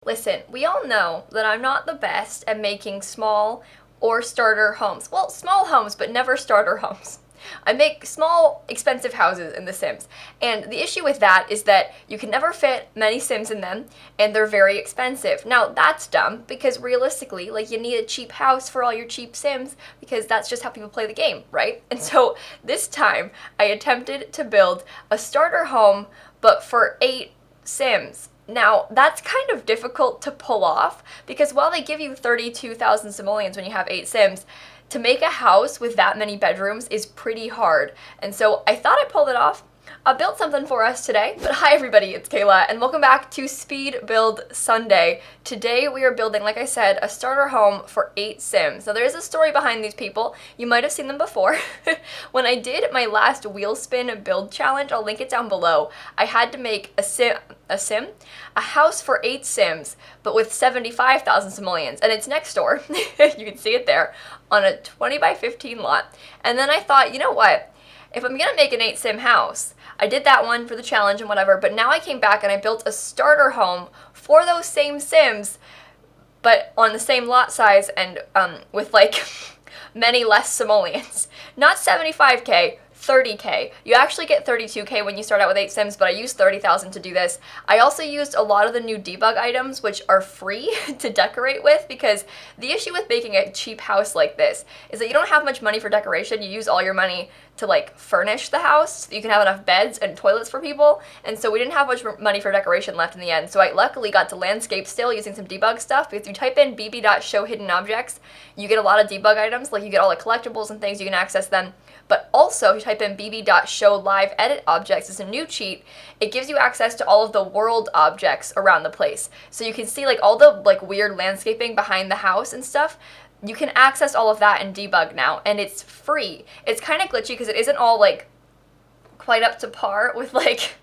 Listen, we all know that I'm not the best at making small or starter homes. Well, small homes, but never starter homes. I make small, expensive houses in The Sims. And the issue with that is that you can never fit many Sims in them, and they're very expensive. Now, that's dumb, because realistically, like, you need a cheap house for all your cheap Sims, because that's just how people play the game, right? And so, this time, I attempted to build a starter home, but for 8 Sims. Now, that's kind of difficult to pull off because while they give you 32,000 simoleons when you have 8 Sims, to make a house with that many bedrooms is pretty hard. And so I thought I pulled it off. I built something for us today. But hi everybody, it's Kayla, and welcome back to Speed Build Sunday. Today we are building, like I said, a starter home for 8 Sims. Now there is a story behind these people. You might have seen them before. When I did my last wheel spin build challenge, I'll link it down below, I had to make a house for 8 Sims, but with 75,000 simoleons, and it's next door. You can see it there, on a 20 by 15 lot. And then I thought, you know what? If I'm gonna make an 8 Sim house, I did that one for the challenge and whatever, but now I came back and I built a starter home for those same Sims, but on the same lot size and with like many less simoleons. Not 75k, 30k. You actually get 32k when you start out with 8 Sims, but I used 30,000 to do this. I also used a lot of the new debug items, which are free to decorate with, because the issue with making a cheap house like this is that you don't have much money for decoration. You use all your money to like furnish the house so you can have enough beds and toilets for people, and so we didn't have much money for decoration left in the end. So I luckily got to landscape still using some debug stuff, because if you type in bb.show hidden objects, you get a lot of debug items, like you get all the collectibles and things, you can access them. But also, if you type in bb.show live edit objects, it's a new cheat. It gives you access to all of the world objects around the place. So you can see like all the like weird landscaping behind the house and stuff. You can access all of that in debug now, and it's free. It's kind of glitchy because it isn't all like quite up to par with like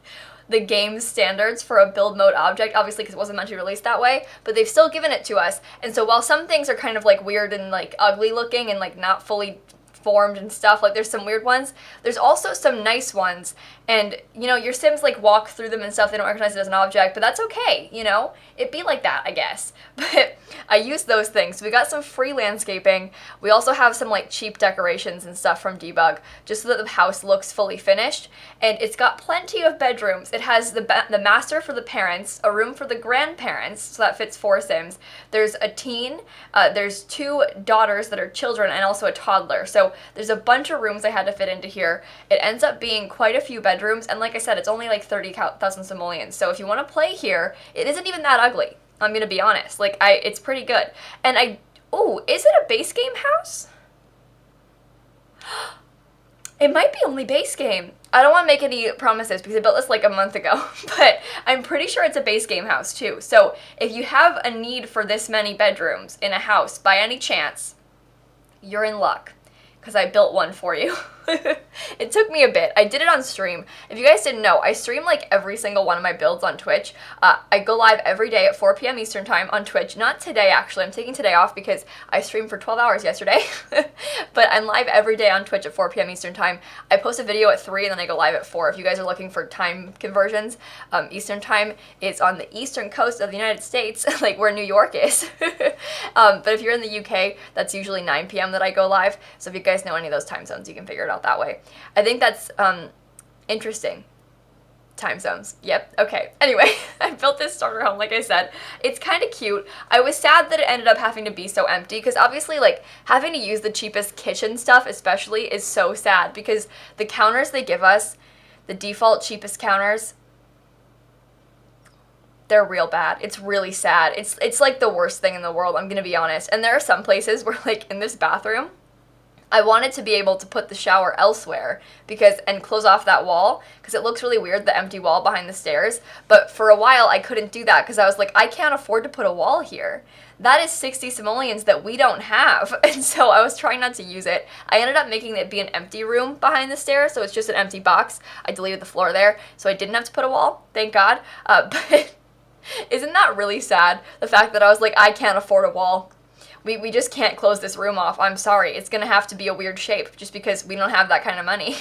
the game's standards for a build mode object, obviously because it wasn't meant to be released that way, but they've still given it to us. And so while some things are kind of like weird and like ugly looking and like not fully formed and stuff, like there's some weird ones, there's also some nice ones, and you know, your Sims like walk through them and stuff, they don't recognize it as an object, but that's okay, you know, it'd be like that, I guess. But I used those things. So we got some free landscaping. We also have some like cheap decorations and stuff from debug, just so that the house looks fully finished, and it's got plenty of bedrooms. It has the master for the parents, a room for the grandparents, so that fits 4 Sims. There's a teen, there's 2 daughters that are children, and also a toddler. So there's a bunch of rooms I had to fit into here. It ends up being quite a few bedrooms, and like I said, it's only like 30,000 simoleons. So if you want to play here, it isn't even that ugly. I'm gonna be honest. Like, it's pretty good. And is it a base game house? It might be only base game. I don't want to make any promises because I built this like a month ago, but I'm pretty sure it's a base game house too. So if you have a need for this many bedrooms in a house by any chance, you're in luck, because I built one for you. It took me a bit. I did it on stream. If you guys didn't know, I stream like every single one of my builds on Twitch. I go live every day at 4 p.m. Eastern time on Twitch. Not today, actually. I'm taking today off because I streamed for 12 hours yesterday. But I'm live every day on Twitch at 4 p.m. Eastern time. I post a video at 3 and then I go live at 4. If you guys are looking for time conversions, Eastern time is on the eastern coast of the United States, like where New York is. But if you're in the UK, that's usually 9 p.m. that I go live. So if you guys know any of those time zones, you can figure it out that way. I think that's interesting. Time zones. Yep. Okay. Anyway, I built this starter home, like I said. It's kind of cute. I was sad that it ended up having to be so empty, because obviously, like, having to use the cheapest kitchen stuff especially is so sad, because the counters they give us, the default cheapest counters, they're real bad. It's really sad. It's like the worst thing in the world, I'm gonna be honest. And there are some places where, like, in this bathroom, I wanted to be able to put the shower elsewhere and close off that wall, because it looks really weird, the empty wall behind the stairs. But for a while I couldn't do that because I was like, I can't afford to put a wall here. That is 60 simoleons that we don't have. And so I was trying not to use it. I ended up making it be an empty room behind the stairs, so it's just an empty box. I deleted the floor there, so I didn't have to put a wall, thank God. But isn't that really sad? The fact that I was like, I can't afford a wall. We just can't close this room off. I'm sorry. It's going to have to be a weird shape just because we don't have that kind of money.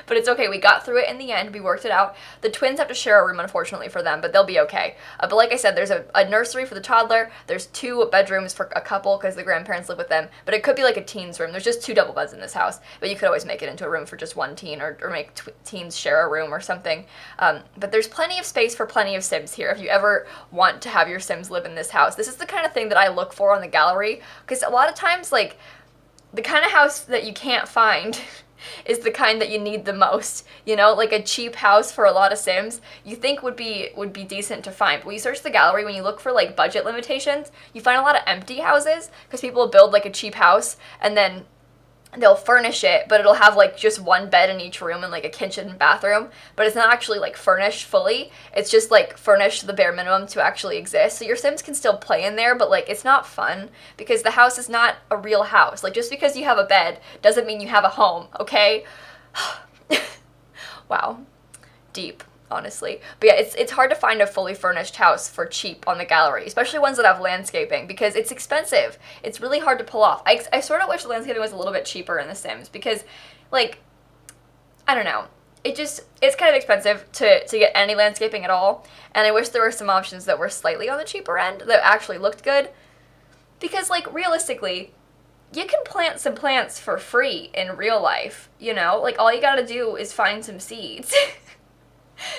But it's okay. We got through it in the end. We worked it out. The twins have to share a room, unfortunately, for them, but they'll be okay. But like I said, there's a nursery for the toddler. There's 2 bedrooms for a couple because the grandparents live with them. But it could be like a teen's room. There's just 2 double beds in this house. But you could always make it into a room for just one teen, or make teens share a room or something. But there's plenty of space for plenty of Sims here if you ever want to have your Sims live in this house. This is the kind of thing that I look for on the gallery, because a lot of times, like, the kind of house that you can't find is the kind that you need the most. You know, like a cheap house for a lot of Sims you think would be decent to find. But when you search the gallery, when you look for like budget limitations, you find a lot of empty houses because people build like a cheap house and then they'll furnish it, but it'll have like just 1 bed in each room and like a kitchen and bathroom, but it's not actually like furnished fully. It's just like furnished to the bare minimum to actually exist. So your Sims can still play in there, but like it's not fun because the house is not a real house. Like just because you have a bed doesn't mean you have a home, okay? Wow. Deep. Honestly. But yeah, it's hard to find a fully furnished house for cheap on the gallery, especially ones that have landscaping, because it's expensive. It's really hard to pull off. I sort of wish the landscaping was a little bit cheaper in The Sims, because, like, I don't know. It's kind of expensive to get any landscaping at all, and I wish there were some options that were slightly on the cheaper end that actually looked good, because, like, realistically, you can plant some plants for free in real life, you know? Like, all you gotta do is find some seeds.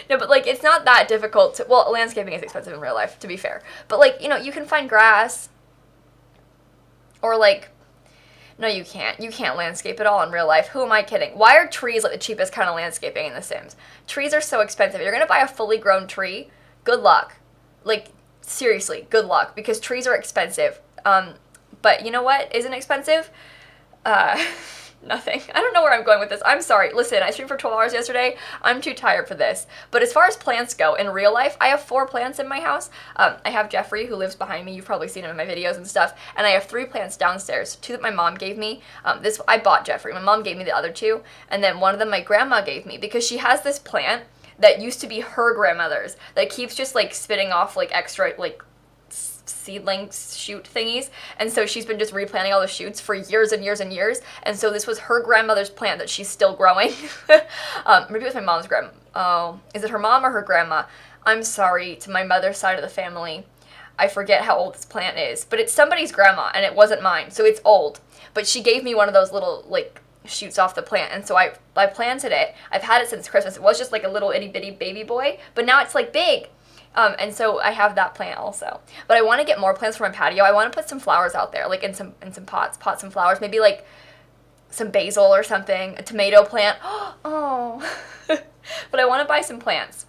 No, but, like, it's not that difficult to... Well, landscaping is expensive in real life, to be fair. But, like, you know, you can find grass. Or, like... No, you can't. You can't landscape at all in real life. Who am I kidding? Why are trees, like, the cheapest kind of landscaping in The Sims? Trees are so expensive. You're gonna buy a fully grown tree, good luck. Like, seriously, good luck. Because trees are expensive. But you know what isn't expensive? Nothing. I don't know where I'm going with this. I'm sorry. Listen, I streamed for 12 hours yesterday. I'm too tired for this. But as far as plants go, in real life, I have 4 plants in my house. I have Jeffrey, who lives behind me. You've probably seen him in my videos and stuff. And I have 3 plants downstairs. 2 that my mom gave me. I bought Jeffrey. My mom gave me the other 2. And then one of them my grandma gave me, because she has this plant that used to be her grandmother's that keeps just, like, spitting off, like, extra, like, seedlings shoot thingies, and so she's been just replanting all the shoots for years and years and years, and so this was her grandmother's plant that she's still growing. Maybe it was my mom's grandma. Oh, is it her mom or her grandma? I'm sorry to my mother's side of the family. I forget how old this plant is, but it's somebody's grandma, and it wasn't mine, so it's old. But she gave me one of those little, like, shoots off the plant, and so I planted it. I've had it since Christmas. It was just like a little itty bitty baby boy, but now it's like big. And so I have that plant also. But I want to get more plants for my patio. I want to put some flowers out there, like in some pots, some flowers, maybe like some basil or something, a tomato plant. Oh, but I want to buy some plants.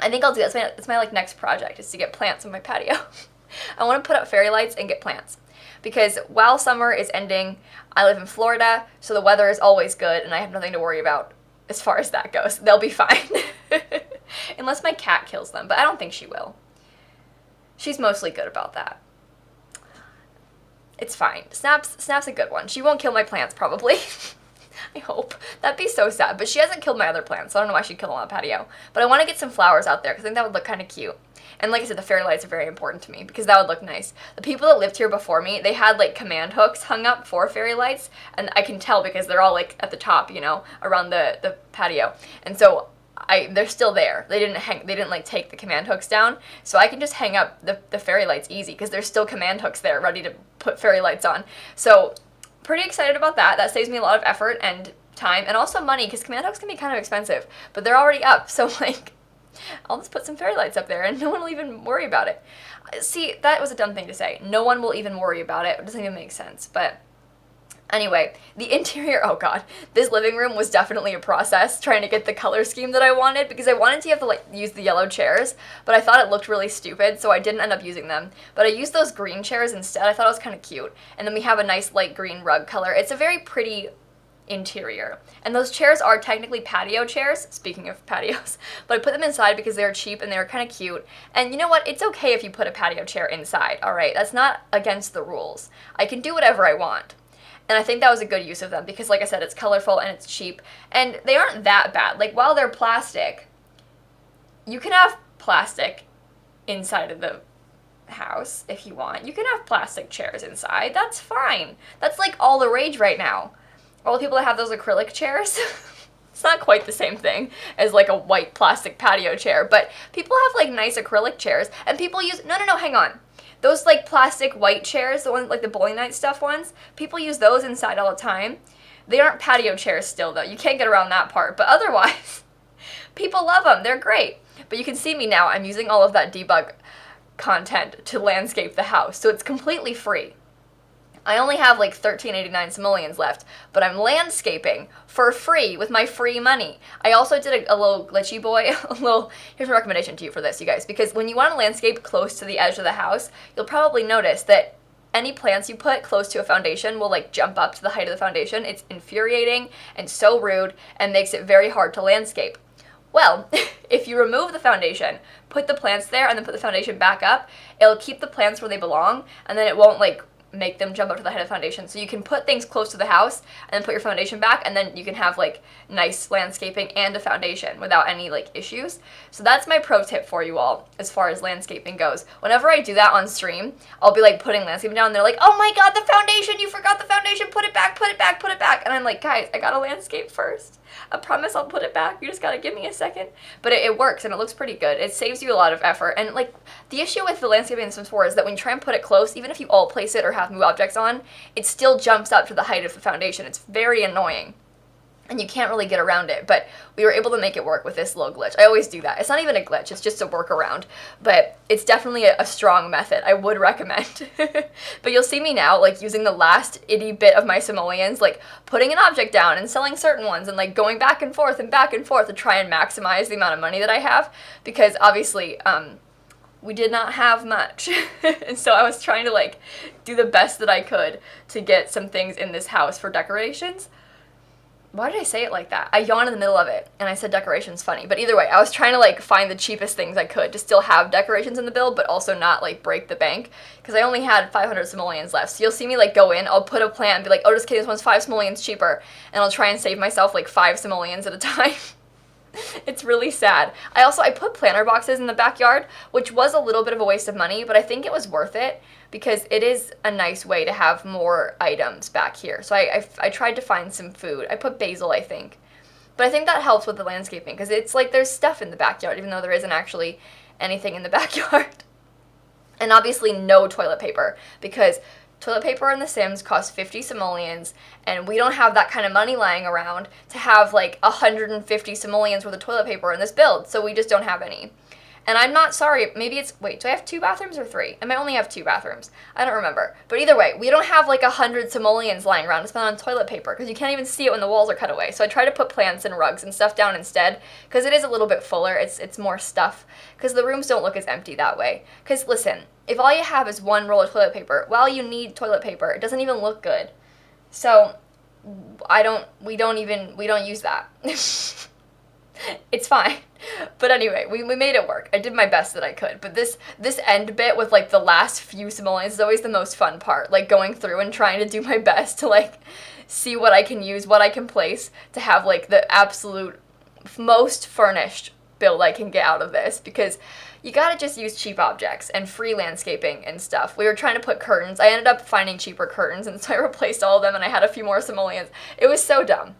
I think I'll do that. That's my like next project, is to get plants on my patio. I want to put up fairy lights and get plants. Because while summer is ending, I live in Florida, so the weather is always good, and I have nothing to worry about as far as that goes. They'll be fine. Unless my cat kills them, but I don't think she will. She's mostly good about that. It's fine. Snap's a good one. She won't kill my plants, probably. I hope. That'd be so sad. But she hasn't killed my other plants, so I don't know why she'd kill them on the patio. But I want to get some flowers out there, because I think that would look kind of cute. And like I said, the fairy lights are very important to me, because that would look nice. The people that lived here before me, they had like command hooks hung up for fairy lights, and I can tell because they're all like at the top, you know, around the patio. And so they're still there. They didn't like take the command hooks down, so I can just hang up the fairy lights easy, because there's still command hooks there ready to put fairy lights on. So pretty excited about that. That saves me a lot of effort and time, and also money, because command hooks can be kind of expensive, but they're already up, so like I'll just put some fairy lights up there and no one will even worry about it. See, that was a dumb thing to say. No one will even worry about it. It doesn't even make sense. But anyway, the interior, oh god, this living room was definitely a process trying to get the color scheme that I wanted, because I wanted to have to like use the yellow chairs, but I thought it looked really stupid, so I didn't end up using them. But I used those green chairs instead. I thought it was kind of cute. And then we have a nice light green rug color. It's a very pretty interior. And those chairs are technically patio chairs, speaking of patios, but I put them inside because they're cheap and they're kind of cute. And you know what? It's okay if you put a patio chair inside, alright? That's not against the rules. I can do whatever I want. And I think that was a good use of them because, like I said, it's colorful and it's cheap. And they aren't that bad. Like, while they're plastic, you can have plastic inside of the house if you want. You can have plastic chairs inside. That's fine. That's like all the rage right now. All the people that have those acrylic chairs. It's not quite the same thing as like a white plastic patio chair, but people have like nice acrylic chairs, and people use, no, hang on. Those like plastic white chairs, the ones like the bowling night stuff ones, people use those inside all the time. They aren't patio chairs still though. You can't get around that part, but otherwise, people love them. They're great. But you can see me now, I'm using all of that debug content to landscape the house, so it's completely free. I only have like 13.89 simoleons left, but I'm landscaping for free with my free money. I also did a little glitchy boy, here's my recommendation to you for this, you guys, because when you want to landscape close to the edge of the house, you'll probably notice that any plants you put close to a foundation will like jump up to the height of the foundation. It's infuriating and so rude and makes it very hard to landscape. Well, if you remove the foundation, put the plants there, and then put the foundation back up, it'll keep the plants where they belong, and then it won't like make them jump up to the height of the foundation. So you can put things close to the house and then put your foundation back, and then you can have like nice landscaping and a foundation without any like issues. So that's my pro tip for you all as far as landscaping goes. Whenever I do that on stream, I'll be like putting landscaping down, and they're like, oh my god, the foundation, you forgot the foundation, put it back, put it back, put it back. And I'm like, guys, I gotta landscape first. I promise I'll put it back. You just gotta give me a second. But it works, and it looks pretty good. It saves you a lot of effort. And like the issue with the landscaping in Sims 4 is that when you try and put it close, even if you all place it or have move objects on, it still jumps up to the height of the foundation. It's very annoying. And you can't really get around it, but we were able to make it work with this little glitch. I always do that. It's not even a glitch, it's just a workaround, but it's definitely a strong method. I would recommend. But you'll see me now, like, using the last itty bit of my simoleons, like, putting an object down and selling certain ones, and, like, going back and forth to try and maximize the amount of money that I have, because, obviously, we did not have much. And so I was trying to, like, do the best that I could to get some things in this house for decorations. Why did I say it like that? I yawned in the middle of it, and I said decorations funny. But either way, I was trying to, like, find the cheapest things I could to still have decorations in the build, but also not, like, break the bank, because I only had 500 simoleons left. So you'll see me, like, go in, I'll put a plant and be like, oh, just kidding, this one's 5 simoleons cheaper, and I'll try and save myself, like, 5 simoleons at a time. It's really sad. I put planter boxes in the backyard, which was a little bit of a waste of money, but I think it was worth it because it is a nice way to have more items back here. So I tried to find some food. I put basil, I think. But I think that helps with the landscaping because it's like there's stuff in the backyard, even though there isn't actually anything in the backyard. And obviously no toilet paper, because toilet paper in The Sims costs 50 simoleons, and we don't have that kind of money lying around to have like 150 simoleons worth of toilet paper in this build, so we just don't have any. And I'm not sorry, maybe it's, wait, do I have 2 bathrooms or 3? I might only have 2 bathrooms. I don't remember. But either way, we don't have like 100 simoleons lying around to spend on toilet paper, because you can't even see it when the walls are cut away. So I try to put plants and rugs and stuff down instead, because it is a little bit fuller, it's more stuff, because the rooms don't look as empty that way. Because listen, if all you have is 1 roll of toilet paper, while you need toilet paper, it doesn't even look good. So we don't use that. It's fine. But anyway, we made it work. I did my best that I could. But this end bit with like the last few simoleons is always the most fun part. Like going through and trying to do my best to like see what I can use, what I can place to have like the absolute most furnished build I can get out of this, because you gotta just use cheap objects and free landscaping and stuff. We were trying to put curtains. I ended up finding cheaper curtains, and so I replaced all of them, and I had a few more simoleons. It was so dumb.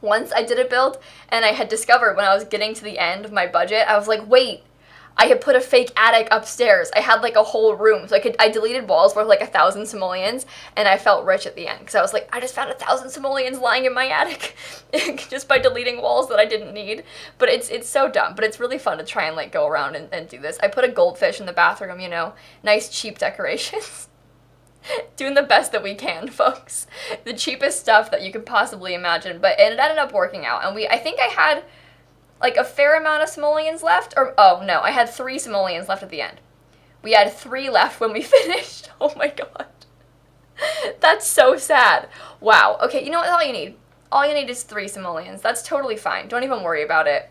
Once I did a build, and I had discovered when I was getting to the end of my budget, I was like, wait, I had put a fake attic upstairs. I had like a whole room. So I deleted walls worth like 1,000 simoleons, and I felt rich at the end. Because I was like, I just found 1,000 simoleons lying in my attic just by deleting walls that I didn't need. But it's so dumb. But it's really fun to try and like go around and do this. I put a goldfish in the bathroom, you know, nice cheap decorations. Doing the best that we can, folks. The cheapest stuff that you could possibly imagine, but it ended up working out. And I think I had like a fair amount of simoleons left, or, oh no, I had 3 simoleons left at the end. We had 3 left when we finished. Oh my god. That's so sad. Wow. Okay, you know what, all you need? All you need is 3 simoleons. That's totally fine. Don't even worry about it.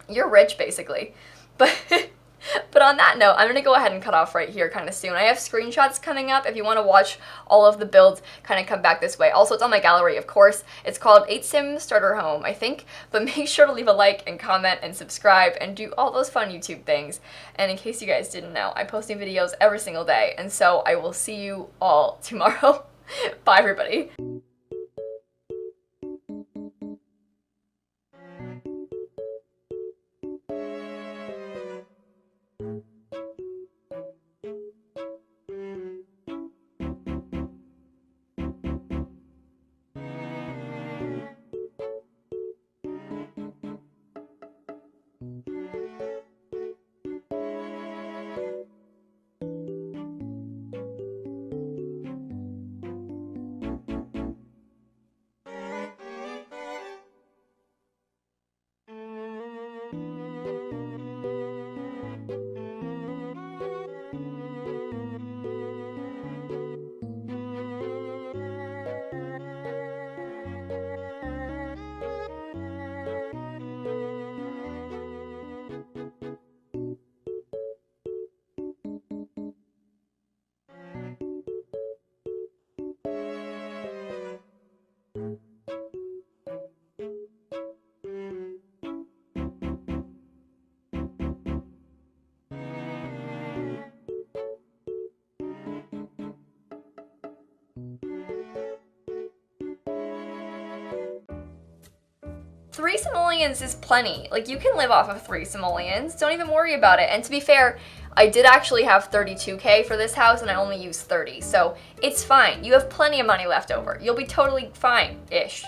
You're rich, basically. But on that note, I'm going to go ahead and cut off right here kind of soon. I have screenshots coming up if you want to watch all of the builds kind of come back this way. Also, it's on my gallery, of course. It's called 8 Sims Starter Home, I think. But make sure to leave a like and comment and subscribe and do all those fun YouTube things. And in case you guys didn't know, I post new videos every single day. And so I will see you all tomorrow. Bye, everybody. 3 simoleons is plenty. Like, you can live off of 3 simoleons. Don't even worry about it. And to be fair, I did actually have 32K for this house, and I only used 30. So it's fine. You have plenty of money left over. You'll be totally fine-ish.